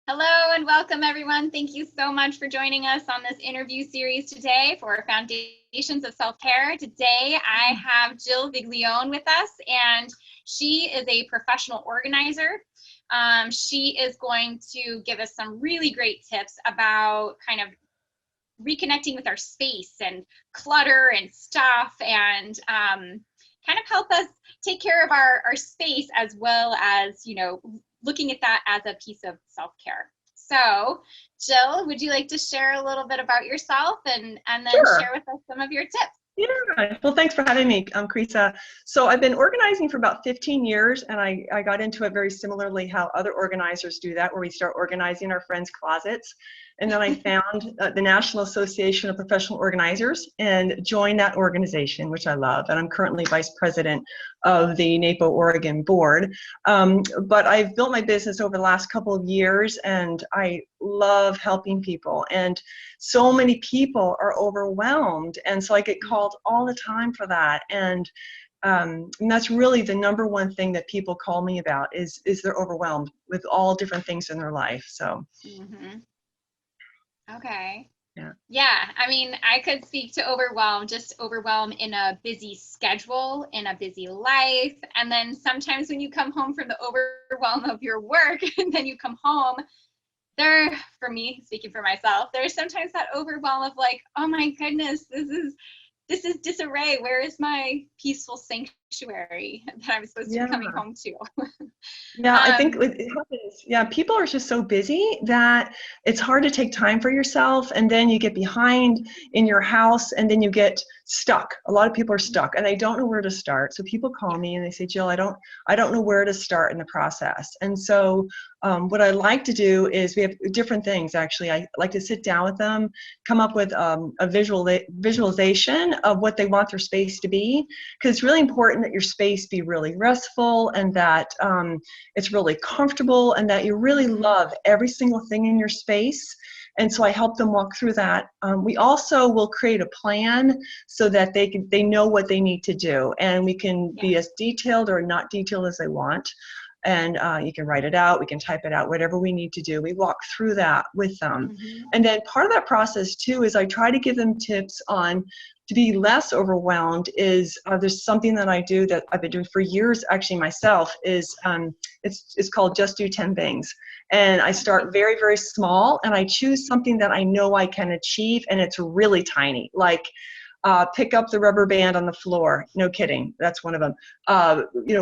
Hello and welcome everyone. Thank you so much for joining us on this interview series today for Foundations of Self-Care. Today I have Jill Viglione with us, and she is a professional organizer. She is going to give us some really great tips about kind of reconnecting with our space and clutter and stuff, and kind of help us take care of our space, as well as, looking at that as a piece of self-care. So, Jill, would you like to share a little bit about yourself and then Sure. share with us some of your tips? Yeah. Well, thanks for having me, Carissa. So I've been organizing for about 15 years, and I got into it very similarly how other organizers do that, where we start organizing our friends' closets. And then I found the National Association of Professional Organizers and joined that organization, which I love. And I'm currently vice president of the NAPO Oregon board. But I've built my business over the last couple of years, and I love helping people. And so many people are overwhelmed, and so I get called all the time for that. And that's really the number one thing that people call me about is they're overwhelmed with all different things in their life. So Okay. yeah. I mean, I could speak to overwhelm, just overwhelm in a busy schedule, in a busy life. And then sometimes when you come home from the overwhelm of your work and then you come home, for me, speaking for myself, there's sometimes that overwhelm of like, oh my goodness, this is disarray. Where is my peaceful sanctuary that I'm supposed to be coming home to? Yeah, I think it happens. Yeah, people are just so busy that it's hard to take time for yourself, and then you get behind in your house, and then you get stuck. A lot of people are stuck, and they don't know where to start. So people call me and they say, Jill, I don't know where to start in the process. And so what I like to do is we have different things, actually. I like to sit down with them, come up with a visualization of what they want their space to be, because it's really important that your space be really restful, and that it's really comfortable, and that you really love every single thing in your space. And so I help them walk through that. We also will create a plan so that they know what they need to do, and we can be as detailed or not detailed as they want. And you can write it out, we can type it out, whatever we need to do. We walk through that with them. And then part of that process too is I try to give them tips on to be less overwhelmed. Is there's something that I do that I've been doing for years actually myself, is it's called Just Do 10 Things. And I start very, very small, and I choose something that I know I can achieve, and it's really tiny, like pick up the rubber band on the floor. No kidding, that's one of them.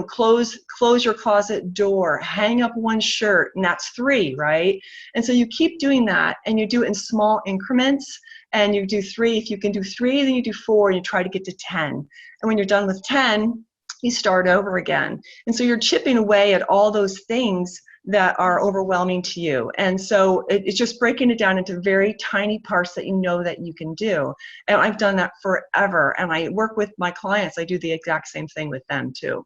Close your closet door, hang up one shirt, and that's 3, right? And so you keep doing that, and you do it in small increments, and you do 3. If you can do 3, then you do 4, and you try to get to 10. And when you're done with 10, you start over again. And so you're chipping away at all those things that are overwhelming to you. And so it's just breaking it down into very tiny parts that you know that you can do. And I've done that forever. And I work with my clients. I do the exact same thing with them too.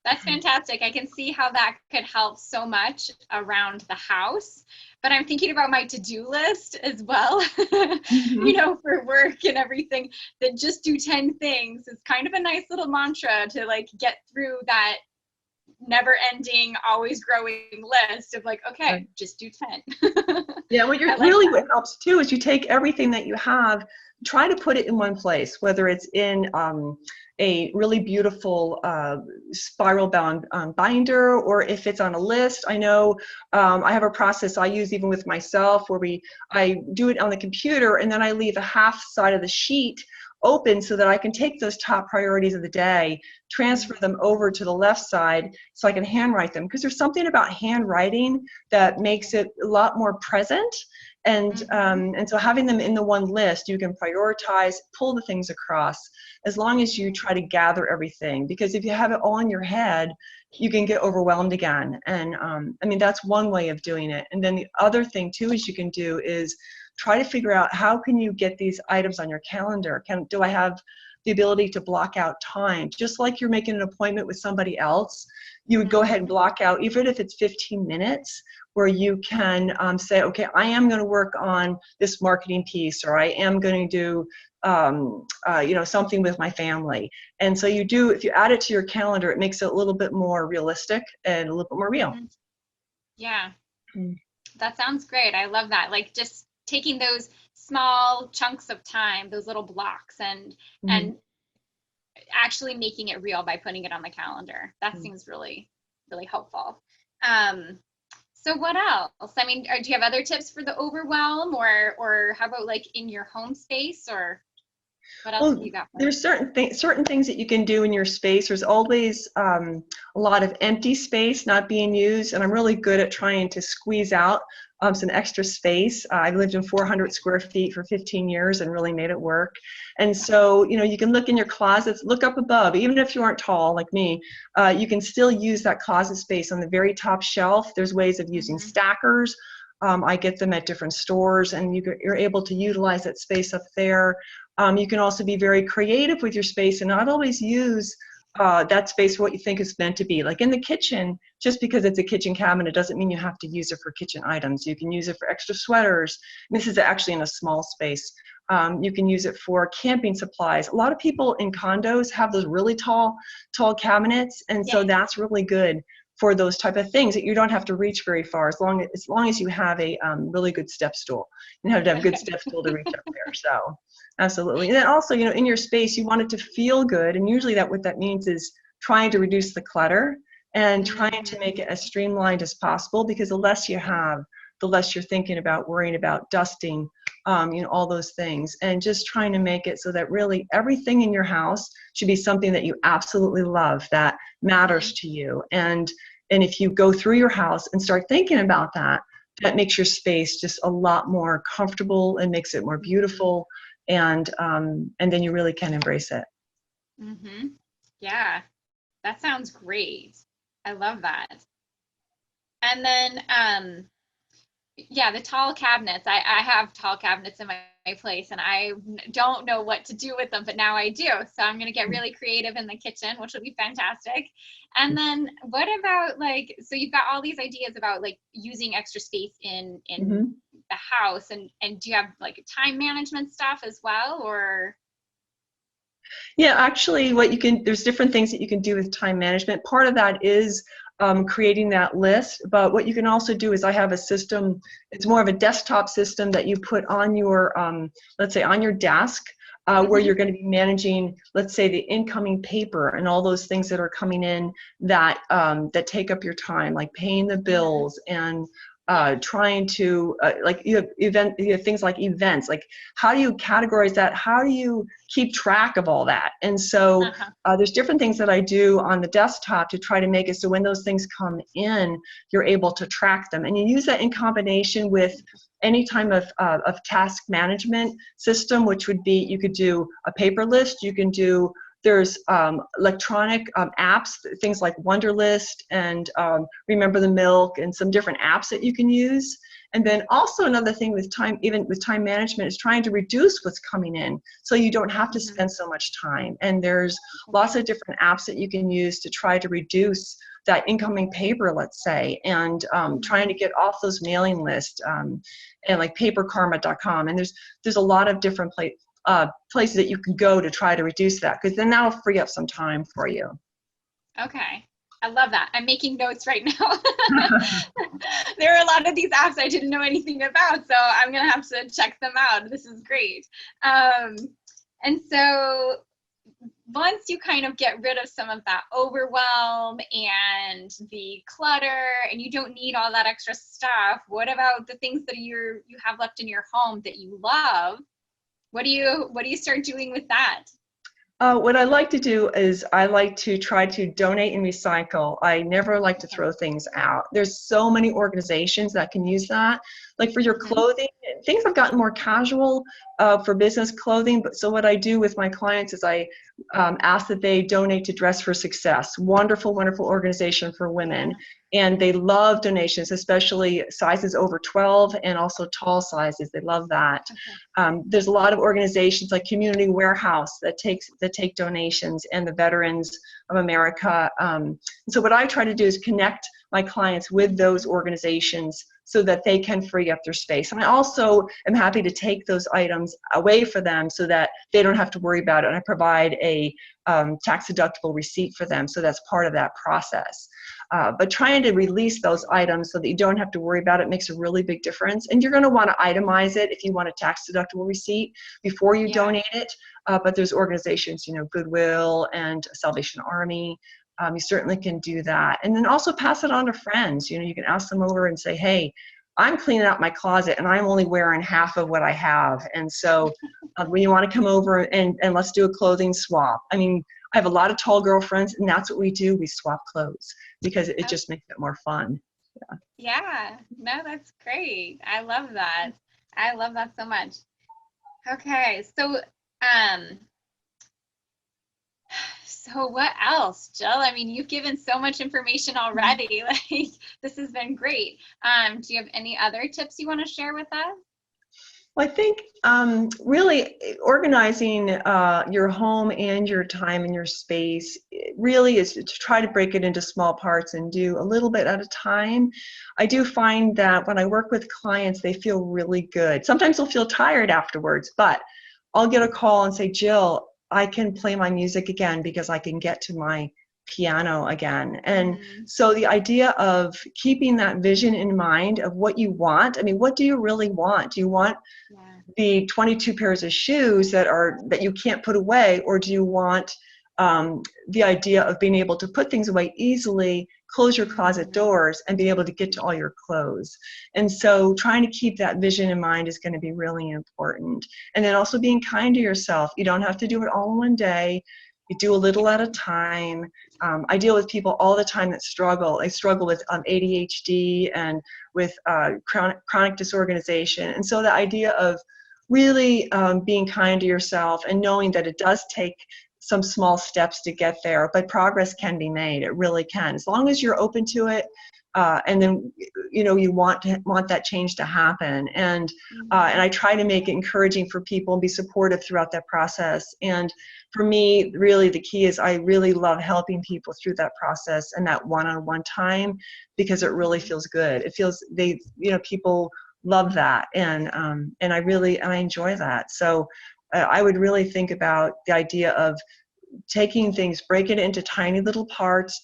That's fantastic. I can see how that could help so much around the house. But I'm thinking about my to-do list as well, for work and everything, that just do 10 things is kind of a nice little mantra to like get through that never-ending, always growing list of like, okay, just do 10. Yeah, what helps too is you take everything that you have, try to put it in one place, whether it's in a really beautiful spiral bound binder, or if it's on a list. I know I have a process I use even with myself where I do it on the computer, and then I leave a half side of the sheet open so that I can take those top priorities of the day, transfer them over to the left side so I can handwrite them. Because there's something about handwriting that makes it a lot more present. And so having them in the one list, you can prioritize, pull the things across, as long as you try to gather everything. Because if you have it all in your head, you can get overwhelmed again. And that's one way of doing it. And then the other thing too is you can do is try to figure out how can you get these items on your calendar. Do I have the ability to block out time? Just like you're making an appointment with somebody else, you would go ahead and block out, even if it's 15 minutes, where you can say, okay, I am going to work on this marketing piece, or I am going to do something with my family. And so if you add it to your calendar, it makes it a little bit more realistic and a little bit more real. Yeah. Mm. That sounds great. I love that. Like just taking those small chunks of time, those little blocks, and actually making it real by putting it on the calendar. That seems really, really helpful. Um, so what else? I mean, do you have other tips for the overwhelm, or how about like in your home space, or what else have Well, you got for me? there's certain things that you can do in your space. There's always a lot of empty space not being used, and I'm really good at trying to squeeze out some extra space. I've lived in 400 square feet for 15 years and really made it work. And so, you can look in your closets, look up above, even if you aren't tall like me, you can still use that closet space on the very top shelf. There's ways of using stackers. I get them at different stores, and you're able to utilize that space up there. You can also be very creative with your space and not always use that space for what you think it's meant to be. Like in the kitchen, just because it's a kitchen cabinet doesn't mean you have to use it for kitchen items. You can use it for extra sweaters. This is actually in a small space. You can use it for camping supplies. A lot of people in condos have those really tall cabinets, and so that's really good for those type of things that you don't have to reach very far, as long as you have a really good step stool. You have to have a good step stool to reach up there. So absolutely. And then also, in your space, you want it to feel good, and usually what that means is trying to reduce the clutter and trying to make it as streamlined as possible, because the less you have, the less you're thinking about, worrying about, dusting, all those things, and just trying to make it so that really everything in your house should be something that you absolutely love, that matters to you. And if you go through your house and start thinking about that, that makes your space just a lot more comfortable and makes it more beautiful, and then you really can embrace it. Yeah, that sounds great. I love that. And then yeah, the tall cabinets. I have tall cabinets in my place, and I don't know what to do with them, but now I do. So I'm going to get really creative in the kitchen, which will be fantastic. And then what about so you've got all these ideas about like using extra space in the house, and do you have like time management stuff as well, or? Yeah, actually, there's different things that you can do with time management. Part of that is creating that list, but what you can also do is I have a system. It's more of a desktop system that you put on your, let's say, on your desk, where you're going to be managing, let's say, the incoming paper and all those things that are coming in that take up your time, like paying the bills and trying to you have things like events. Like, how do you categorize that? How do you keep track of all that? And so there's different things that I do on the desktop to try to make it so when those things come in, you're able to track them. And you use that in combination with any type of task management system, which would be, you could do a paper list, you can do, there's electronic apps, things like Wunderlist and Remember the Milk, and some different apps that you can use. And then also another thing with time, even with time management, is trying to reduce what's coming in so you don't have to spend so much time. And there's lots of different apps that you can use to try to reduce that incoming paper, let's say, and trying to get off those mailing lists, and like paperkarma.com. And there's a lot of different places that you can go to try to reduce that, because then that'll free up some time for you. Okay. I love that. I'm making notes right now. There are a lot of these apps I didn't know anything about, so I'm going to have to check them out. This is great. And so once you kind of get rid of some of that overwhelm and the clutter, and you don't need all that extra stuff, what about the things that you have left in your home that you love? What do you start doing with that? What I like to do is I like to try to donate and recycle. I never like to throw things out. There's so many organizations that can use that. Like for your clothing, things have gotten more casual for business clothing. But so what I do with my clients is I ask that they donate to Dress for Success. Wonderful, wonderful organization for women. And they love donations, especially sizes over 12 and also tall sizes. They love that. There's a lot of organizations like Community Warehouse that take donations, and the Veterans of America. So what I try to do is connect my clients with those organizations so that they can free up their space. And I also am happy to take those items away for them so that they don't have to worry about it. And I provide a tax-deductible receipt for them. So that's part of that process. But trying to release those items so that you don't have to worry about it makes a really big difference. And you're going to want to itemize it if you want a tax deductible receipt before you donate it. But there's organizations, Goodwill and Salvation Army. You certainly can do that. And then also pass it on to friends. You can ask them over and say, hey, I'm cleaning out my closet and I'm only wearing half of what I have. And so when you want to come over and let's do a clothing swap. I mean, I have a lot of tall girlfriends, and that's what we do. We swap clothes because it just makes it more fun. Yeah, no, that's great. I love that. I love that so much. Okay, so what else, Jill? I mean, you've given so much information already. Like, this has been great. Do you have any other tips you want to share with us? Well, I think really organizing your home and your time and your space really is to try to break it into small parts and do a little bit at a time. I do find that when I work with clients, they feel really good. Sometimes they'll feel tired afterwards, but I'll get a call and say, Jill, I can play my music again because I can get to my piano again. And so the idea of keeping that vision in mind of what you want, I mean, what do you really want? Do you want the 22 pairs of shoes that you can't put away, or do you want the idea of being able to put things away easily, close your closet doors, and be able to get to all your clothes? And so trying to keep that vision in mind is going to be really important. And then also being kind to yourself. You don't have to do it all in one day. You do a little at a time. I deal with people all the time that struggle. They struggle with ADHD and with chronic disorganization. And so the idea of really being kind to yourself and knowing that it does take some small steps to get there, but progress can be made. It really can, as long as you're open to it. And then you want that change to happen, and I try to make it encouraging for people and be supportive throughout that process. And for me, really the key is I really love helping people through that process and that one-on-one time, because it really feels good. It feels people love that, and I enjoy that. So I would really think about the idea of taking things, break it into tiny little parts,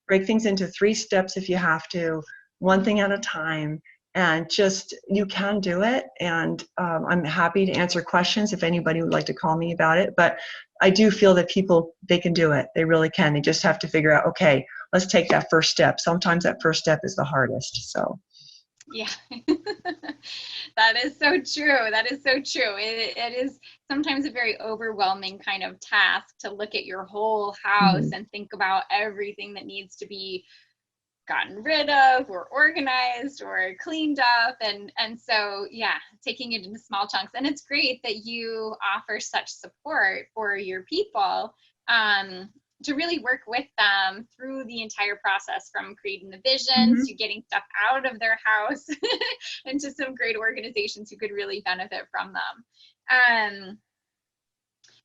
break things into 3 steps if you have to, one thing at a time, and just, you can do it. And I'm happy to answer questions if anybody would like to call me about it. But I do feel that they can do it. They really can. They just have to figure out, okay, let's take that first step. Sometimes that first step is the hardest. So. Yeah, that is so true. That is so true. It is sometimes a very overwhelming kind of task to look at your whole house and think about everything that needs to be gotten rid of or organized or cleaned up. And so, yeah, taking it into small chunks. And it's great that you offer such support for your people to really work with them through the entire process, from creating the visions to getting stuff out of their house into some great organizations who could really benefit from them.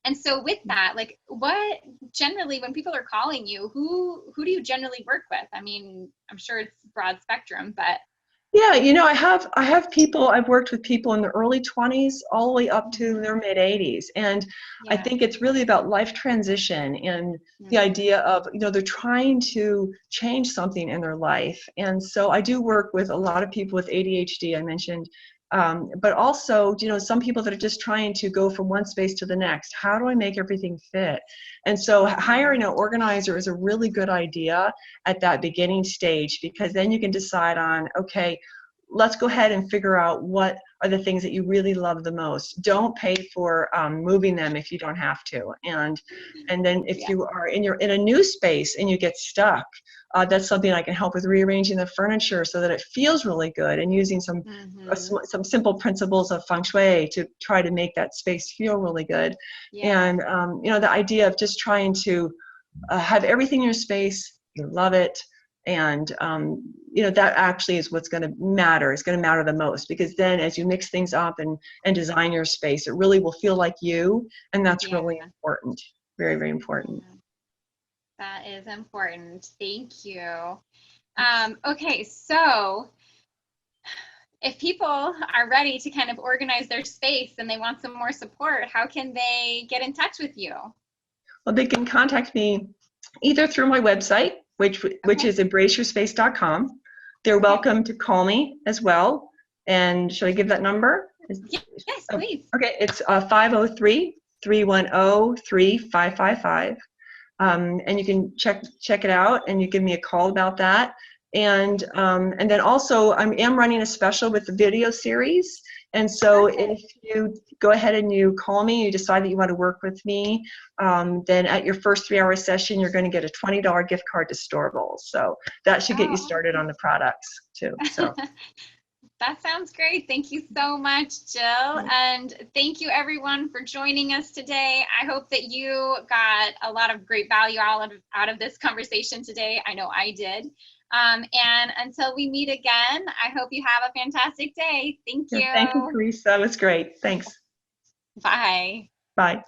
And so with that, like, what generally, when people are calling you, who do you generally work with? I mean, I'm sure it's broad spectrum, but. Yeah, I have people, I've worked with people in the early 20s all the way up to their mid 80s. And I think it's really about life transition and the idea of, they're trying to change something in their life. And so I do work with a lot of people with ADHD, I mentioned, but also, some people that are just trying to go from one space to the next. How do I make everything fit? And so hiring an organizer is a really good idea at that beginning stage, because then you can decide on, okay, let's go ahead and figure out what are the things that you really love the most. Don't pay for moving them if you don't have to. And then if you are in a new space and you get stuck, that's something I can help with, rearranging the furniture so that it feels really good, and using some simple principles of feng shui to try to make that space feel really good. And the idea of just trying to have everything in your space, you love it, and that actually is what's going to matter. It's going to matter the most, because then as you mix things up and design your space, it really will feel like you, and that's really important. Very, very important. That is important. Thank you. Okay, so if people are ready to kind of organize their space and they want some more support, how can they get in touch with you? Well, they can contact me either through my website, which Okay. is embraceyourspace.com. They're welcome to call me as well. And should I give that number? Yes, please. Okay, it's 503-310-3555. And you can check it out, and you give me a call about that. And then also I am running a special with the video series. And so if you go ahead and you call me, you decide that you want to work with me, then at your first 3-hour session, you're going to get a $20 gift card to Storable. So that should get you started on the products too. So. That sounds great. Thank you so much, Jill. And thank you everyone for joining us today. I hope that you got a lot of great value out of this conversation today. I know I did. And until we meet again, I hope you have a fantastic day. Thank you. Thank you, Carissa. That was great. Thanks. Bye. Bye.